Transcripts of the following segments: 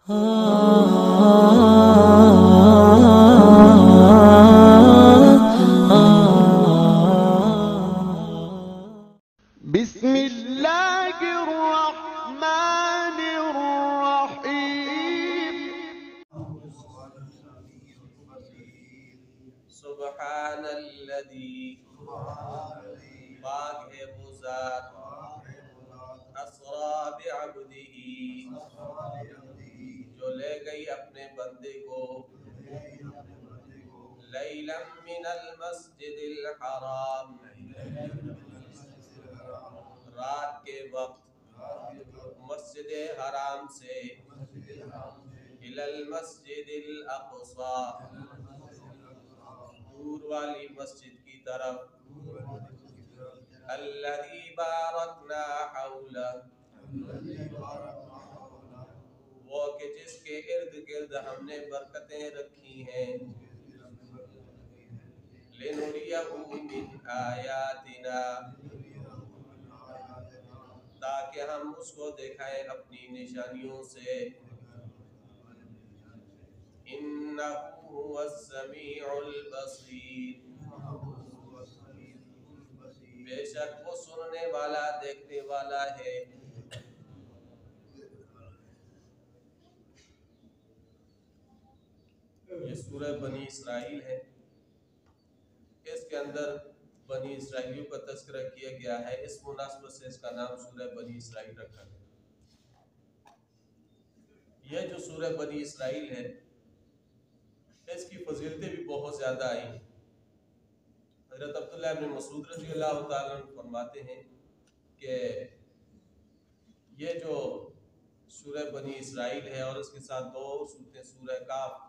بسم اللہ الرحمن الرحیم سبحان الذی پاک ہے وہ ذات اسرا بعبدہ جو لے گئی اپنے بندے کو لیلا من المسجد الحرام رات کے وقت مسجد حرام سے الی المسجد الاقصی دور والی مسجد کی طرف الذی بارکنا حولہ وہ کہ جس کے ارد گرد ہم نے برکتیں رکھی ہیں لنریہ من آیاتنا تاکہ ہم اس کو دکھائیں اپنی نشانیوں سے انہ هو السمیع البصیر بے شک وہ سننے والا دیکھنے والا ہے یہ سورہ بنی اسرائیل ہے اس کے اندر بنی اسرائیلیوں کا تذکرہ کیا گیا ہے اس مناسبت سے اس کا نام سورہ بنی اسرائیل رکھا گیا یہ جو سورہ بنی اسرائیل ہے اس کی فضیلتیں بھی بہت زیادہ آئی ہیں حضرت عبداللہ ابن مسعود رضی اللہ تعالیٰ عنہ فرماتے ہیں کہ یہ جو سورہ بنی اسرائیل ہے اور اس کے ساتھ دو سورتیں سورہ کاف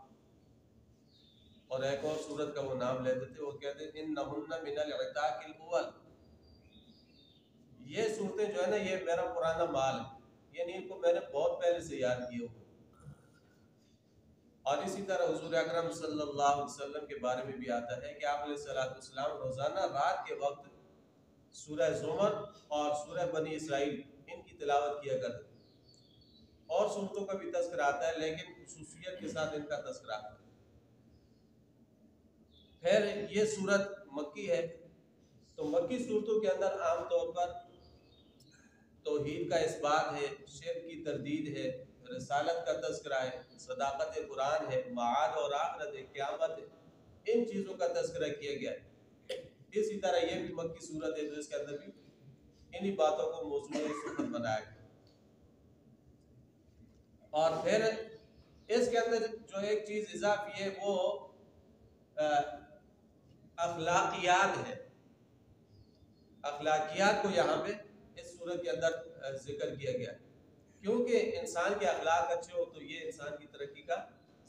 اور ایک اور سورت کا وہ نام لیتے تھے وہ کہتے ہیں انہن من العتاق الاول یہ صورتیں جو ہے نا یہ میرا پرانا مال ہے یعنی ان کو میں نے بہت پہلے سے یاد کیے ہو اور اسی طرح حضور اکرم صلی اللہ علیہ وسلم کے بارے میں بھی آتا ہے کہ آپ علیہ السلام روزانہ رات کے وقت سورہ زمر اور سورہ بنی اسرائیل ان کی تلاوت کیا کرتے اور صورتوں کا بھی تذکرہ آتا ہے لیکن خصوصیت کے ساتھ ان کا تذکرہ آتا ہے پھر یہ سورت مکی ہے تو مکی صورتوں کے اندر عام طور پر توحید کا اثبات ہے شرک کی تردید ہے رسالت کا تذکرہ ہے صداقت قرآن ہے معاد اور آخرت ہے قیامت ہے ان چیزوں کا تذکرہ کیا گیا ہے اسی طرح یہ بھی مکی صورت ہے جو اس کے اندر بھی انہی باتوں کو موضوع سخن بنایا گیا اور پھر اس کے اندر جو ایک چیز اضافی ہے وہ اخلاقیات ہے اخلاقیات کو یہاں پہ اس صورت کے اندر ذکر کیا گیا ہے کیونکہ انسان کے اخلاق اچھے ہو تو یہ انسان کی ترقی کا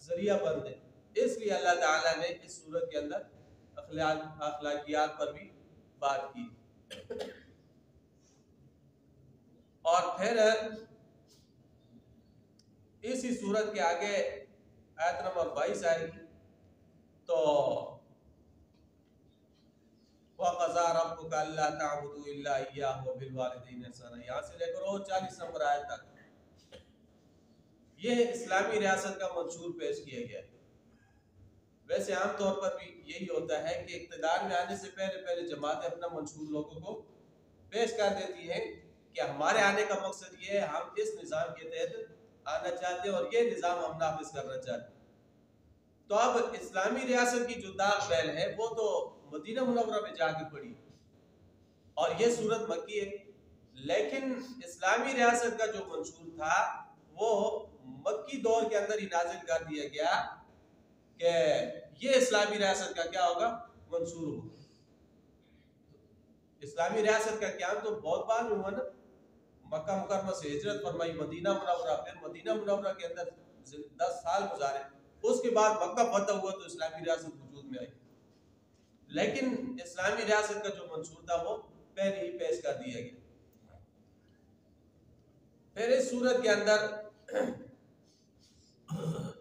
ذریعہ بند ہے اس لیے اللہ تعالیٰ نے اس صورت کے اندر اخلاقیات پر بھی بات کی اور پھر اسی صورت کے آگے آیت نمبر 22 آئے گی تو وَقَضَىٰ رَبُّكَ أَلَّا تَعْبُدُوا إِلَّا إِيَّاهُ وَبِالْوَالِدَيْنِ إِحْسَانًا یہاں سے لے کر 40 نمبر آیت تک یہ اسلامی ریاست کا منشور پیش کیا گیا ہے ویسے عام طور پر بھی یہی ہوتا ہے کہ اقتدار میں آنے سے پہلے جماعتیں اپنا منشور لوگوں کو پیش کر دیتی ہیں کہ ہمارے آنے کا مقصد یہ ہے ہم اس نظام کے تحت آنا چاہتے ہیں اور یہ نظام ہم نافذ کرنا چاہتے ہیں تو اب اسلامی ریاست کی جو داغ بیل ہے وہ تو مدینہ منورہ میں جا کے پڑی اور یہ صورت مکی ہے لیکن اسلامی ریاست کا جو منشور تھا وہ مکی دور کے اندر ہی نازل کر دیا گیا کہ یہ اسلامی ریاست کا کیا ہوگا منشور ہوگا اسلامی ریاست کا قیام تو بہت بعد میں ہوا نا مکہ مکرمہ سے ہجرت فرمائی مدینہ منورہ پھر مدینہ منورہ کے اندر 10 سال گزارے اس کے بعد مکہ فتح ہوا تو اسلامی ریاست وجود میں آئی لیکن اسلامی ریاست کا جو منشور تھا وہ پہلے ہی پیش کر دیا گیا پھر اس صورت کے اندر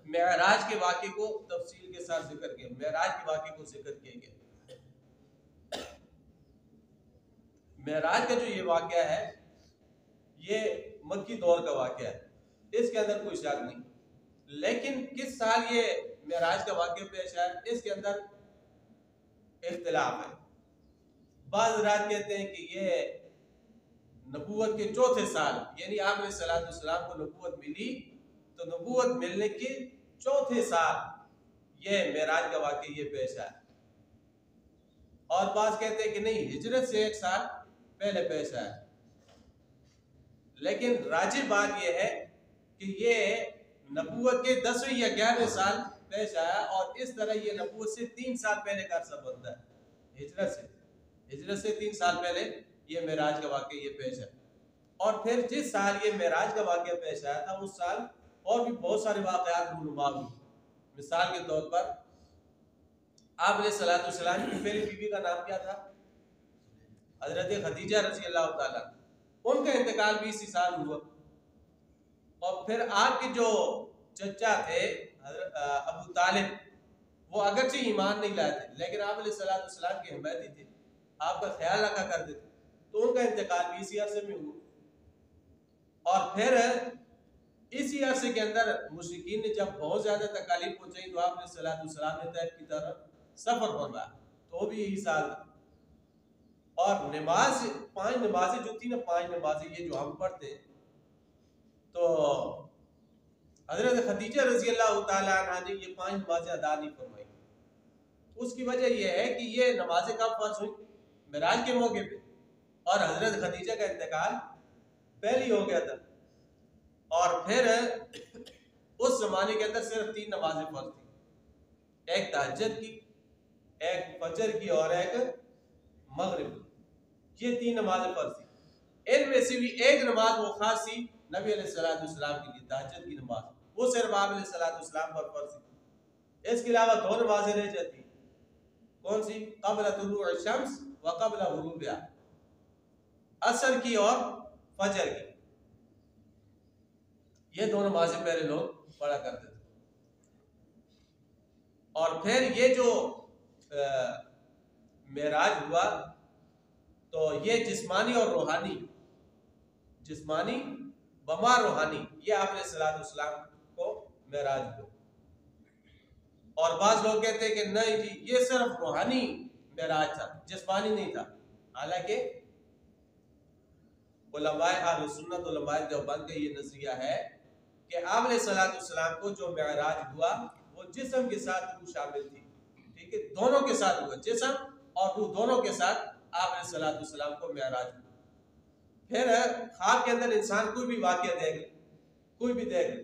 معراج کے واقعے کو تفصیل کے ساتھ ذکر کیا معراج کے واقعے کو ذکر کیا گیا معراج کا جو یہ واقعہ ہے یہ مکی دور کا واقعہ ہے اس کے اندر کوئی شک نہیں لیکن کس سال یہ معراج کا واقعہ پیش آیا اس کے اندر اختلاف ہے. بعض حضرات کہتے ہیں کہ یہ نبوت کے چوتھے سال، یعنی آپ علیہ الصلوۃ والسلام کو نبوت ملی تو نبوت ملنے کے چوتھے سال یہ معراج کا واقعہ یہ پیش آیا. اور بعض کہتے ہیں کہ نہیں، ہجرت سے ایک سال پہلے پیش آیا. لیکن راجح بات یہ ہے کہ یہ نبوت کے 10ویں یا 11ویں سال پیش آیا، اور اس طرح یہ نبوت سے 3 سال پہلے کا عرصہ بنتا ہے. ہجرت سے 3 سال پہلے یہ معراج کا واقعہ یہ پیش ہے. اور پھر جس سال یہ معراج کا واقعہ پیش آیا تھا اس سال اور بھی بہت سارے واقعات رونما ہوئے. مثال کے طور پر آپ علیہ الصلوۃ والسلام کی پہلی بیوی کا نام کیا تھا؟ حضرت خدیجہ رضی اللہ تعالیٰ. ان کا انتقال بھی اسی سال ہوا. اور پھر آپ کے جو چچا تھے ابو طالب، وہ اگرچہ ایمان نہیں لائے تھے لیکن آپ علیہ الصلوۃ والسلام کے حمایتی تھے، آپ کا خیال رکھا کرتے تھے، تو ان کا انتقال بھی اسی عرصے میں ہوا. اور پھر اسی عرصے کے اندر مشرکین نے جب بہت زیادہ تکالیف پہنچائی تو آپ علیہ الصلوۃ والسلام نے طائف کی طرف سفر فرمایا، تو بھی یہی سال تھا. اور نماز 5 نمازیں جو تھی نا، 5 نمازیں یہ جو ہم پڑھتے ہیں، تو حضرت خدیجہ رضی اللہ تعالیٰ عنہ نے یہ 5 نمازیں ادا نہیں فرمائی. اس کی وجہ یہ ہے کہ یہ نمازیں کب فرض ہوئی؟ معراج کے موقع پہ، اور حضرت خدیجہ کا انتقال پہلی ہو گیا تھا. اور پھر اس زمانے کے اندر صرف 3 نمازیں فرض تھیں، ایک تہجد کی، ایک فجر کی، اور ایک مغرب کی. یہ 3 نمازیں فرض تھیں. ان میں سے بھی ایک نماز وہ خاص تھی نبی علیہ الصلوۃ والسلام کے لیے، تہجد کی نماز، وہ صرف آپ علیہ الصلوۃ والسلام پر فرض تھی. اس کے علاوہ 2 نمازیں رہ جاتی. کون سی؟ قبل طلوع الشمس و قبل غروبها، عصر کی اور فجر کی. یہ 2 نمازیں پہلے لوگ پڑھا کرتے تھے. اور پھر یہ جو معراج ہوا تو یہ جسمانی اور روحانی، جسمانی بما روحانی، یہ آپ علیہ الصلوۃ والسلام کو معراج ہوا. اور بعض لوگ کہتے ہیں کہ نہیں جی یہ صرف روحانی معراج تھا، جسمانی نہیں تھا. حالانکہ علماء اہل سنت، علماء دیوبند کا یہ نظریہ ہے کہ آپ علیہ الصلوۃ والسلام کو جو معراج ہوا وہ جسم کے ساتھ روح شامل تھی. ٹھیک ہے، دونوں کے ساتھ ہوا، جسم اور روح دونوں کے ساتھ آپ علیہ الصلوۃ والسلام کو معراج ہوا. پھر خواب کے اندر انسان کوئی بھی واقعہ دیکھ لے، کوئی بھی دیکھ لے،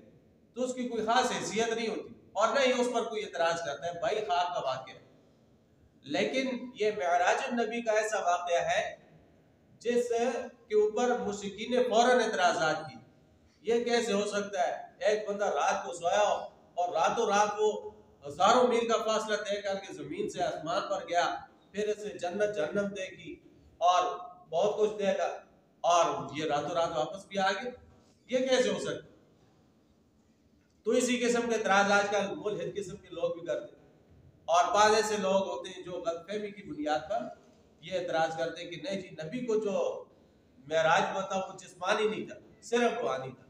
تو اس کی کوئی خاص حیثیت نہیں ہوتی اور نہ ہی اس پر کوئی اعتراض کرتا ہے بھائی خواب کا واقعہ. لیکن یہ معراج النبی کا ایسا واقعہ ہے جس کے اوپر مشرکین نے فوراً اعتراضات کی. یہ کیسے ہو سکتا ہے؟ ایک بندہ رات کو سویا ہو اور راتوں رات وہ ہزاروں میل کا فاصلہ طے کر کے زمین سے آسمان پر گیا، پھر اسے جنت جہنم دیکھی اور بہت کچھ دیکھا، اور یہ راتوں رات واپس بھی آ گئے. یہ کیسے ہو سکتا؟ تو اسی قسم کے اعتراض آج کل ملحد قسم کے لوگ بھی کرتے ہیں. اور بعض ایسے لوگ ہوتے ہیں جو غلط فہمی کی بنیاد پر یہ اعتراض کرتے ہیں کہ نہیں جی نبی کو جو معراج ہوا تھا وہ جسمانی نہیں تھا، صرف روحانی تھا.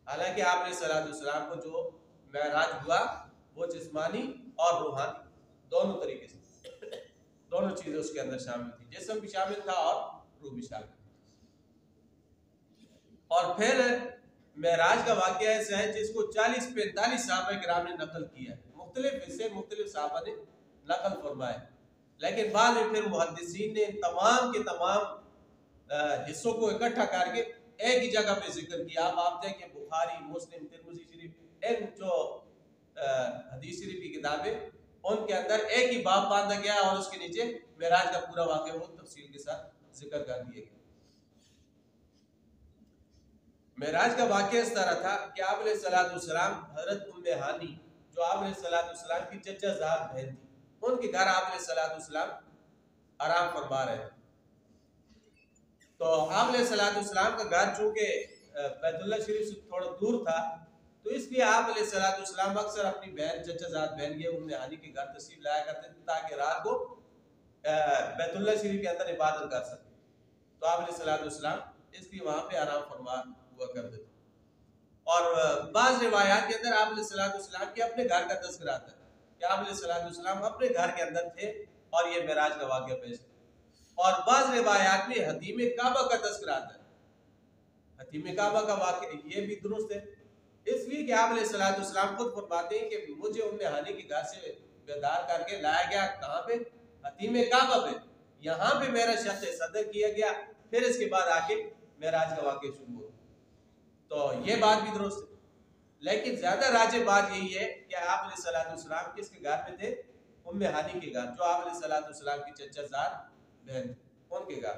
حالانکہ آپ علیہ الصلوۃ والسلام کو جو معراج ہوا وہ جسمانی اور روحانی دونوں طریقے سے، دونوں چیزیں اس کے اندر شامل تھی، جسم بھی شامل تھا اور روح بھی شامل تھی. اور پھر معراج کا واقعہ ایسا ہے جس کو 40-45 صحابہ کرام نے نقل کیا ہے، مختلف حصے مختلف صحابہ نے نقل فرمائے. لیکن بعد میں پھر محدثین نے تمام کے تمام حصوں کو اکٹھا کر کے ایک ہی جگہ پہ ذکر کیا. آپ دیکھیں بخاری، مسلم، ترمذی شریف، ان جو حدیث شریف کی کتابیں، ان کے اندر ایک ہی باب باندھا گیا اور اس کے نیچے معراج کا پورا واقعہ وہ تفصیل کے ساتھ ذکر کر دیا گیا. معراج کا واقعہ اس طرح تھا کہ آپ علیہ الصلوۃ والسلام حضرت ام ہانی جو آپ علیہ الصلوۃ والسلام کی چچا زاد بہن تھی، ان کے گھر آپ علیہ الصلوۃ والسلام آرام فرما رہے ہیں. تو آپ علیہ الصلوۃ والسلام کا گھر چونکہ بیت اللہ شریف سے تھوڑا دور تھا، تو اس لیے آپ علیہ الصلوۃ والسلام اکثر اپنی بہن، چچا زاد بہن یہ ام ہانی کے گھر تشریف لایا کرتے تھے تاکہ رات کو بیت اللہ شریف کے اندر عبادت کر سکیں. تو آپ علیہ الصلوۃ والسلام اس لیے وہاں پہ آرام فرما ہوا کرتے تھے. اور بعض روایات کے اندر آپ علیہ السلام کے اپنے گھر کا تذکرہ آتا ہے کہ آپ علیہ السلام اپنے گھر کے اندر تھے اور یہ معراج کا واقعہ پیش ہے. اور بعض روایات میں حتیم کعبہ کا تذکرہ آتا ہے. حتیم کعبہ کا واقعہ یہ بھی درست ہے اس لیے کہ آپ علیہ السلام خود فرماتے ہیں کہ مجھے ام ہانی کے گھر سے بیدار کر کے لایا گیا کہاں پہ؟ حتیم کعبہ پہ. یہاں پہ میرا شق صدر کیا گیا پھر اس کے بعد آ کے معراج کا واقعہ شروع ہوا. تو یہ بات بھی درست ہے لیکن زیادہ راجح بات یہی ہے کہ آپ علیہ السلام کس کے گھر میں تھے؟ ام ہانی کے گھر جو آپ علیہ السلام کی چچا زاد بہن ان کے گھر.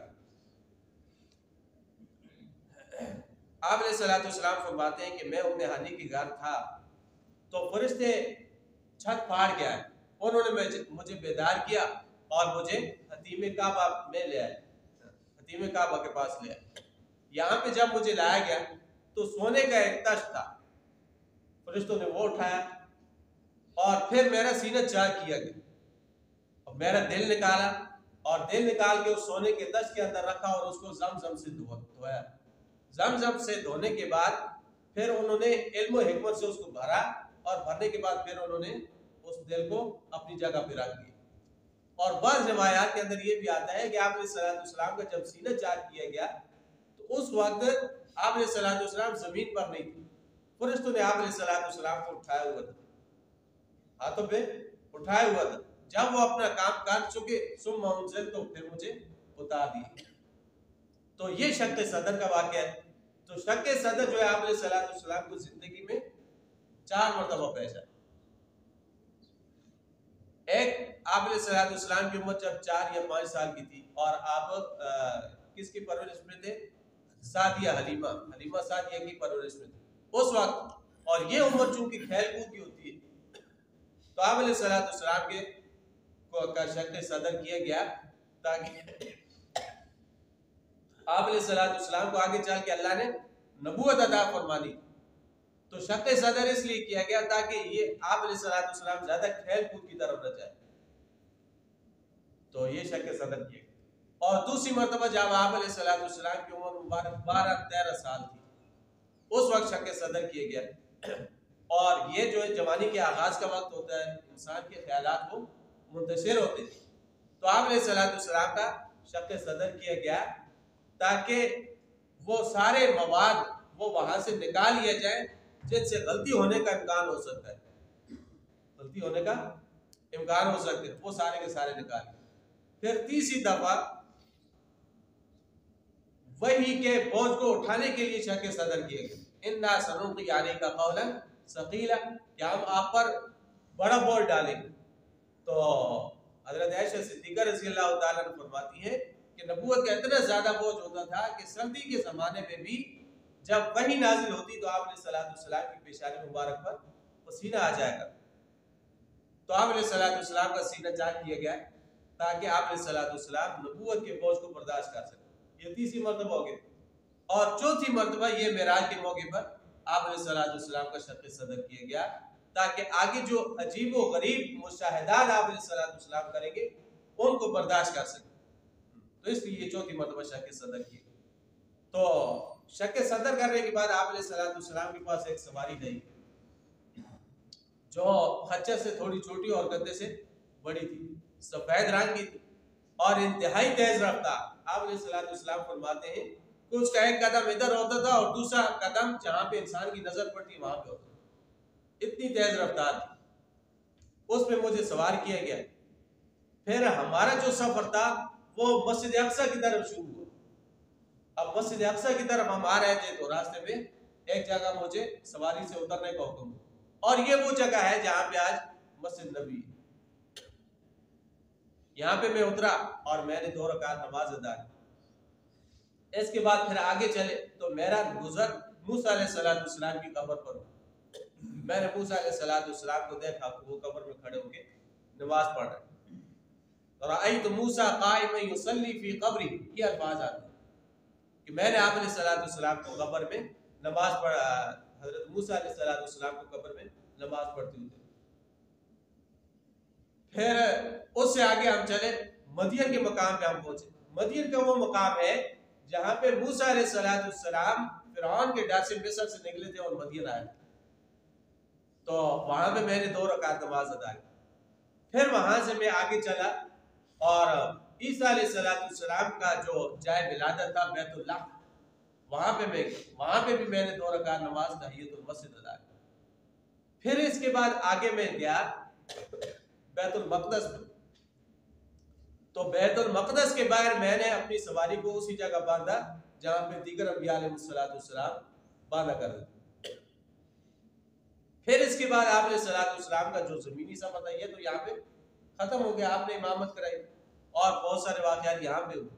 آپ علیہ السلام فرماتے ہیں کہ میں ام ہانی کے گھر تھا تو فرشتے چھت پھاڑ کے آئے انہوں نے مجھے بیدار کیا اور مجھے حتیم کعبہ میں لے آئے حتیم کعبہ کے پاس لے آئے. یہاں پہ جب مجھے لایا گیا تو سونے کا ایک تشت تھا فرشتوں نے وہ اٹھایا اور پھر میرا سینہ چاک کیا گیا اور میرا دل نکالا اور دل نکال کے اس سونے کے تشت کے اندر رکھا اور اس کو زمزم سے دھویا. زمزم سے دھونے کے بعد پھر انہوں نے علم و حکمت سے اس کو بھرا اور بھرنے کے بعد پھر انہوں نے اس دل کو اپنی جگہ پہ رکھ دیا. اور بعض روایات کے اندر یہ بھی آتا ہے کہ آپ علیہ السلام کا جب سینہ چاک کیا گیا تو اس وقت آپ علیہ السلام زمین پر نہیں تھے. فرشتوں نے آپ علیہ السلام کو اٹھایا ہوا تھا ہاتھوں پہ اٹھایا ہوا تھا. جب وہ اپنا کام کر چکے ثم انزل تو پھر مجھے اتار دیے. تو یہ شق صدر کا واقعہ ہے. تو شق صدر جو ہے آپ علیہ السلام کو زندگی میں 4 مرتبہ پیش آیا. ایک آپ علیہ السلام کی عمر جب 4 یا 5 سال کی تھی اور آپ کس کی پرورش میں تھے؟ سعدیہ حلیمہ سعدیہ کی پرورش میں تھے اس وقت. اور یہ عمر چونکہ کھیل کود کی ہوتی ہے تو آپ علیہ السلام کے کا شق صدر کیا گیا تاکہ آپ علیہ السلام کو آگے چل کے اللہ نے نبوت عطا فرمانی. تو شق صدر اس لیے کیا گیا تاکہ یہ آپ علیہ السلام زیادہ کھیل کود کی طرف نہ جائے. تو یہ شق صدر کیا گیا. اور دوسری مرتبہ جب آپ علیہ السلام کی عمر مبارک 12-13 سال تھی اس وقت شق صدر کیا گیا. اور یہ جو ہے جوانی کے آغاز کا وقت ہوتا ہے انسان کے خیالات وہ منتشر ہوتے ہیں. تو آپ علیہ السلام کا شق صدر کیا گیا تاکہ وہ سارے مواد وہ وہاں سے نکال لیا جائے جن سے غلطی ہونے کا امکان ہو سکتا ہے. غلطی ہونے کا امکان ہو سکتا ہے وہ سارے کے سارے نکال لیا. پھر تیسری دفعہ وحی کے بوجھ کو اٹھانے کے لیے شق صدر کیا گیا. اِنَّا سَنُلْقِي عَلَيْكَ قَوْلًا ثَقِيلًا کہ ہم آپ پر بڑا بوجھ ڈالیں گے. تو حضرت عائشہ صدیقہ رضی اللہ تعالیٰ عنہ فرماتی ہیں کہ نبوت کا اتنا زیادہ بوجھ ہوتا تھا کہ سردی کے زمانے میں بھی جب وحی نازل ہوتی تو آپ علیہ السلام کی پیشانی مبارک پر پسینہ آ جائے گا. تو آپ علیہ السلام کا سینہ چاک کیا گیا تاکہ آپ علیہ السلام نبوت کے بوجھ کو برداشت کر سکیں. یہ تیسری مرتبہ ہو گئی. اور چوتھی مرتبہ یہ معراج کے موقع پر آپ علیہ السلام کا شق صدر کیا گیا تاکہ آگے جو عجیب و غریب مشاہدات آپ علیہ السلام کریں گے ان کو برداشت کر سکیں. تو اس لیے یہ چوتھی مرتبہ شق صدر کی. تو شق صدر کرنے کے بعد آپ علیہ السلام کے پاس ایک سواری نہیں جو خچر سے تھوڑی چھوٹی اور گدے سے بڑی تھی سفید رنگ کی تھی اور انتہائی تیز رفتار. آپ علیہ السلام فرماتے ہیں کہ اس کا ایک قدم ادھر ہوتا تھا اور دوسرا قدم جہاں پہ انسان کی نظر پڑتی وہاں پہ ہوتا تھا. اتنی تیز رفتار تھی. اس پہ مجھے سوار کیا گیا. پھر ہمارا جو سفر تھا وہ مسجد اقصی کی طرف شروع ہوا. اب مسجد اقصی کی طرف ہم آ رہے تھے تو راستے میں ایک جگہ مجھے سواری سے اترنے کا حکم ہوا اور یہ وہ جگہ ہے جہاں پہ آج مسجد نبی ہے. یہاں پہ میں اترا اور میں نے 2 رکعت نماز ادا کی. اس کے بعد پھر آگے چلے تو میرا گزر موسیٰ علیہ السلام کی قبر پر. میں نے موسیٰ علیہ السلام کو دیکھا وہ قبر میں کھڑے ہو کے نماز پڑھ رہے. رأیت موسیٰ قائما یصلی فی قبرہ یہ الفاظ آتے ہیں کہ میں نے آپ علیہ السلام کو قبر میں نماز پڑھا. حضرت موسیٰ علیہ السلام کو قبر میں نماز پڑھتے ہوئے. پھر اس سے آگے ہم چلے مدین کے مقام پہ ہم پہنچے. مدین کا وہ مقام ہے جہاں پہ موسیٰ علیہ السلام فرعون کے ڈر سے مصر سے نکلے تھے اور مدین آئے، تو وہاں پہ میں نے 2 رکعت نماز ادا کی۔ پھر وہاں سے میں آگے چلا اور عیسیٰ علیہ السلام کا جو جائے ولادت تھا بیت اللہ، وہاں پہ بھی میں نے 2 رکعت نماز تحیۃ المسجد ادا کی۔ پھر اس کے بعد آگے میں گیا بیت المقدس میں، تو بیت المقدس کے باہر میں نے اپنی سواری کو اسی جگہ باندھا جہاں پہ دیگر انبیاء علیہ السلام باندھا کرتے تھے۔ پھر اس کے بعد آپ علیہ السلام کا جو زمینی سفر تھا یہ تو یہاں پہ ختم ہو گیا، آپ نے امامت کرائی اور بہت سارے واقعات یہاں پہ ہوئے۔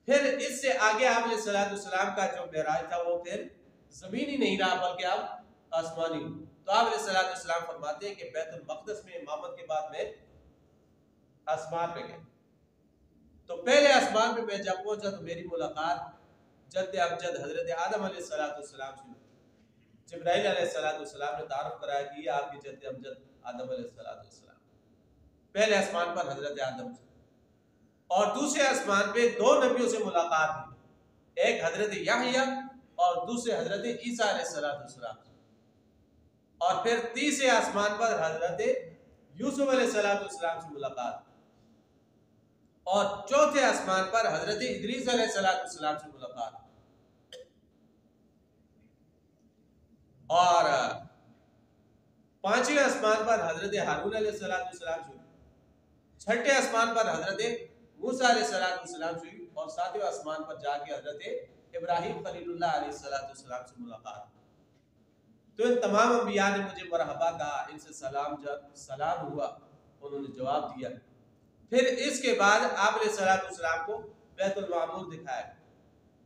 پھر اس سے آگے آپ علیہ السلام کا جو معراج تھا وہ پھر زمینی نہیں رہا بلکہ اب آسمانی ہوا۔ تو آپ علیہ السلام فرماتے ہیں کہ بیت المقدس میں امامت کے بعد میں آسمان پہ گئے، تو پہلے آسمان پہ میں جب پہنچا تو میری ملاقات جد امجد حضرت آدم علیہ السلام سے، جبرائیل علیہ السلام نے تعارف کرایا کہ یہ آپ کے جد امجد آدم علیہ السلام، پہلے آسمان پر حضرت آدم سے، اور دوسرے آسمان پہ 2 نبیوں سے ملاقات ہوئی، ایک حضرت یحییٰ اور دوسرے حضرت عیسیٰ علیہ السلام، اور پھر تیسرے آسمان پر حضرت یوسف علیہ السلام سے ملاقات، اور چوتھے آسمان پر حضرت ادریس علیہ السلام سے ملاقات، اور 5ویں آسمان پر حضرت ہارون علیہ السلام سے، 6ٹھے آسمان پر حضرت موسیٰ علیہ السلام سے، اور 7ویں آسمان پر جا کے حضرت ابراہیم خلیل اللہ علیہ السلام سے ملاقات۔ تو ان تمام انبیاء نے مجھے مرحبا کہا، ان سے سلام ہوا، انہوں نے جواب دیا۔ پھر اس کے بعد آپ علیہ السلام کو بیت المعمور دکھایا۔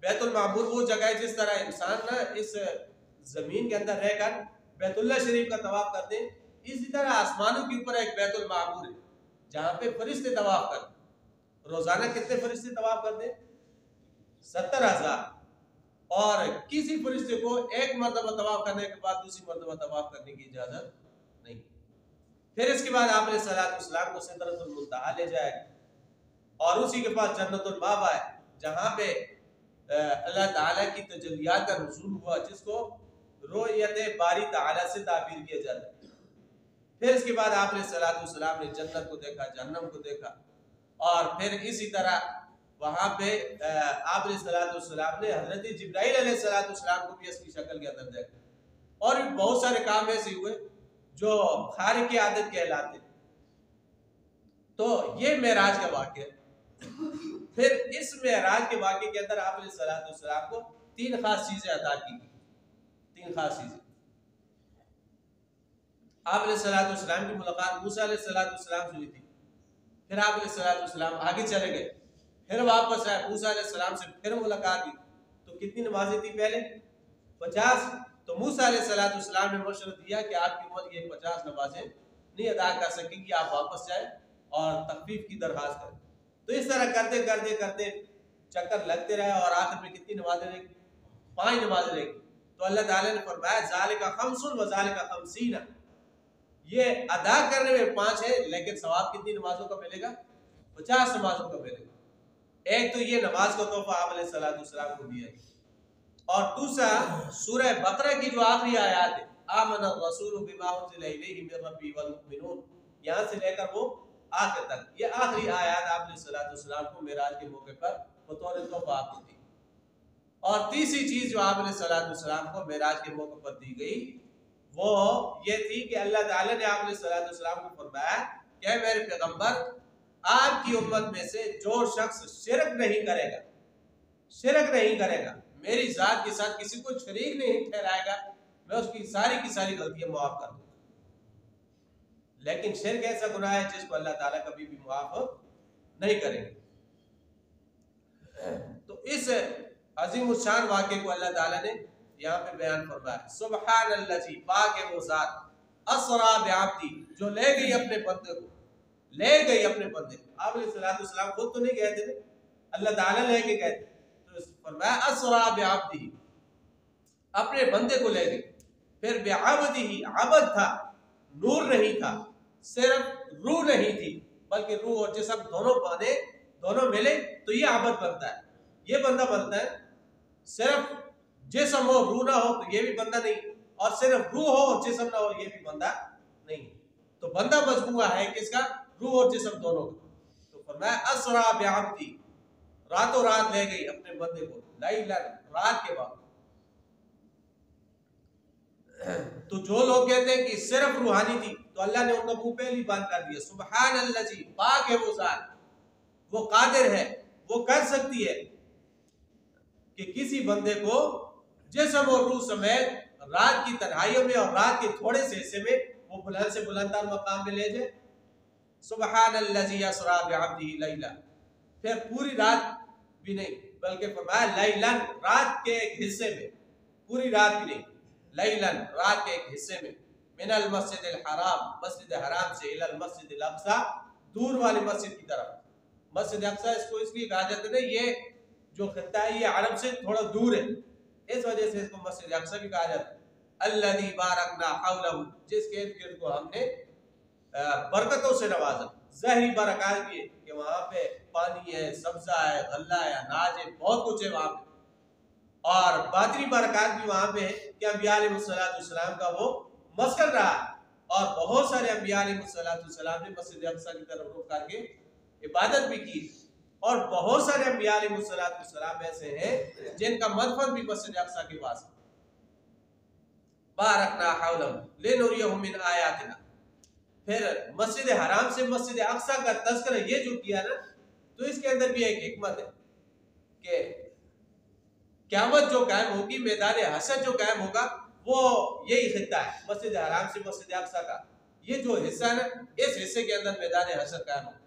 بیت المعمور وہ جگہ ہے جس طرح انسان نہ اس زمین کے اندر رہ کر بیت اللہ شریف کا طواف کرتے ہیں، اسی طرح آسمانوں کے اوپر ایک بیت المعمور ہے جہاں پہ فرشتے طواف کرتے ہیں۔ روزانہ کتنے فرشتے طواف کرتے ہیں؟ 70,000، اور کسی فرشتے کو ایک مرتبہ طواف کرنے کے بعد دوسری مرتبہ طواف کرنے کی اجازت نہیں۔ پھر اس کے بعد آپ علیہ السلام کو سدرۃ المنتہا لے جائے اور اسی کے پاس جنت المأویٰ ہے جہاں پہ اللہ تعالیٰ کی تجلیات کا نزول ہوا، جس کو رؤیت باری تعالیٰ سے تعبیر کیا جاتا ہے۔ پھر اس کے بعد آپ علیہ السلام نے جنت کو دیکھا، جہنم کو دیکھا، اور پھر اسی طرح وہاں پہ آپ علیہ السلام نے حضرت جبرائیل علیہ السلام کو بھی اس کی شکل کے اندر دیکھا، اور بھی بہت سارے کام ایسے ہوئے جو خارق عادت کہلاتے۔ تو یہ معراج کا واقعہ ہے۔ پھر اس معراج کے واقعے کے اندر آپ علیہ السلام کو 3 خاص چیزیں عطا کی گئی، 3 خاص چیزیں۔ آپ علیہ السلام کی ملاقات موسیٰ علیہ السلام سے ہوئی تھی، پھر آپ علیہ السلام آگے چلے گئے، پھر واپس آئے، موسیٰ علیہ السلام سے پھر ملاقات ہوئی، تو کتنی نمازیں تھی پہلے؟ 50۔ تو موسیٰ علیہ السلام نے مشورہ دیا کہ آپ کی امت یہ 50 نمازیں نہیں ادا کر سکیں گی، آپ واپس جائیں اور تخفیف کی درخواست کریں۔ تو اس طرح کرتے کرتے کرتے چکر لگتے رہے، اور آخر میں کتنی نمازیں رہ گئی؟ 5 نمازیں رہ گئی۔ تو اللہ تعالیٰ نے فرمایا ذالک خمس و ذالک خمسین، یہ ادا کرنے میں 5 ہے لیکن ثواب کتنی نمازوں کا ملے گا؟ 50 نمازوں کا ملے گا۔ ایک تو یہ نماز کا تحفہ آپ علیہ السلام کو دیا ہے، اور دوسرا سورہ بقرہ کی جو آخری آیات ہے، آمن الرسول بما انزل الیہ من ربہ والمؤمنون، یہاں سے لے کر وہ آخر تک، یہ آخری آیات آپ علیہ السلام کو معراج کے موقع پر بطور تحفہ آپ کو دی۔ اور تیسری چیز جو آپ علیہ السلام کو معراج کے موقع پر دی گئی وہ یہ تھی کہ اللہ تعالیٰ نے آپ علیہ السلام کو فرمایا کہ اے میرے پیغمبر، آپ کی امت میں سے جو شخص شرک نہیں کرے گا، میری ذات کے ساتھ کسی کو شریک نہیں ٹھہرائے گا، میں اس کی ساری غلطیاں معاف کر دوں گا۔ لیکن شرک ایسا گناہ ہے جس کو اللہ تعالیٰ کبھی بھی معاف نہیں کریں گے۔ تو اس عظیم الشان واقعے کو اللہ تعالیٰ نے یہاں پہ بیان فرمایا، سبحان اللہ، پاک ہے وہ ذات، اسرا بعبدی، جو لے گئی اپنے بندے کو، آپ علیہ السلام خود تو نہیں گئے تھے، اللہ تعالیٰ لے کے گئے تھے، تو فرمایا اسرا بعبدی، اپنے بندے کو لے گئی۔ پھر بعبدی، عبد تھا، نور نہیں تھا، صرف روح نہیں تھی، بلکہ روح اور جسم دونوں ملے تو یہ عبد بنتا ہے۔ یہ بندہ بنتا ہے صرف جسم ہو روح نہ ہو تو یہ بھی بندہ نہیں، اور صرف روح ہو اور جسم نہ ہو یہ بھی بندہ نہیں. تو بندہ مجموعہ ہے کس کا؟ روح اور جسم دونوں کا. تو فرمایا اسرا بعبدی، راتوں رات لے گئی اپنے بندے کو، لیلا، رات کے وقت. تو جو لوگ کہتے ہیں کہ صرف روحانی تھی تو اللہ نے ان کا منہ پہلی بند کر دیا. سبحان الذی، پاک ہے وہ ذات، وہ قادر ہے، وہ کر سکتی ہے کہ کسی بندے کو جسم اور روح سمیت رات کی تنہائیوں میں اور رات کے تھوڑے سے حصے میں وہ بلند سے بلندتر مقام میں لے جائے. سبحان الذی اسری بعبدہ لیلا، پھر پوری رات بھی نہیں بلکہ فرمایا لیلن، رات کے ایک حصے میں، پوری رات بھی نہیں، لیلن، رات کے ایک حصے میں، من المسجد الحرام، مسجد حرام سے، الی المسجد الاقصی، دور والی مسجد کی طرف. مسجد اقصی اس کو اس لیے کہا جاتا ہے، یہ جو خطہ ہے یہ عرب سے تھوڑا دور ہے، اس وجہ سے اس کو مسجد اقصی بھی کہا جاتا ہے. الذی بارکنا حولہ، جس کے ارد گرد کو ہم نے برکتوں سے نوازا. ظاہری برکات بھی ہے کہ وہاں پہ پانی ہے، سبزہ ہے، غلہ ہے، اناج ہے، بہت کچھ ہے وہاں پہ. اور باطنی برکات بھی وہاں پہ ہے کہ انبیاء علیہ السلام کا وہ مسکن رہا ہے، اور بہت سارے انبیاء علیہ السلام نے مسجد اقصی کی طرف رخ کر کے عبادت بھی کی، اور بہت سارے انبیاء علیہ السلام ایسے ہیں جن کا مدفن بھی مسجد اقصی کے پاس ہے. بارکنا حولہ لنریہ من آیاتنا. پھر مسجد حرام سے مسجد اقصی کا تذکرہ یہ جو کیا نا، تو اس کے اندر بھی ایک حکمت ہے کہ قیامت جو قائم ہوگی، میدان حشر جو قائم ہوگا، وہ یہی خطہ ہے مسجد حرام سے مسجد اقصی کا. یہ جو حصہ ہے نا، اس حصے کے اندر میدان حشر قائم ہوگا.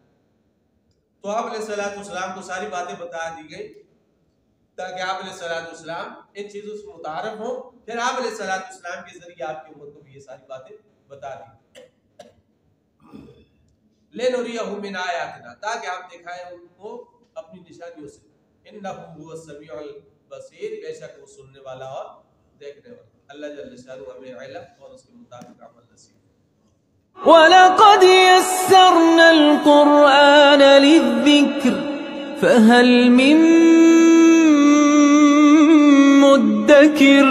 تو آپ علیہ السلام کو ساری باتیں بتا دی گئی تاکہ آپ علیہ السلام ان چیزوں سے متعارف ہوں. پھر آپ علیہ السلام کے ذریعے آپ کی امت کو بھی یہ ساری باتیں بتا دی. لنریہ من آیاتنا، تاکہ آپ دکھائیں ان کو اپنی نشانیوں سے. انہ هو السمیع البصیر، بے شک وہ سننے والا اور دیکھنے والا. اللہ جل شانہ ہمیں علم اور اس کے مطابق عمل نصیب. وَلَقَدْ يَسَّرْنَا الْقُرْآنَ لِلذِّكْرِ فَهَلْ مِن مُّدَّكِرٍ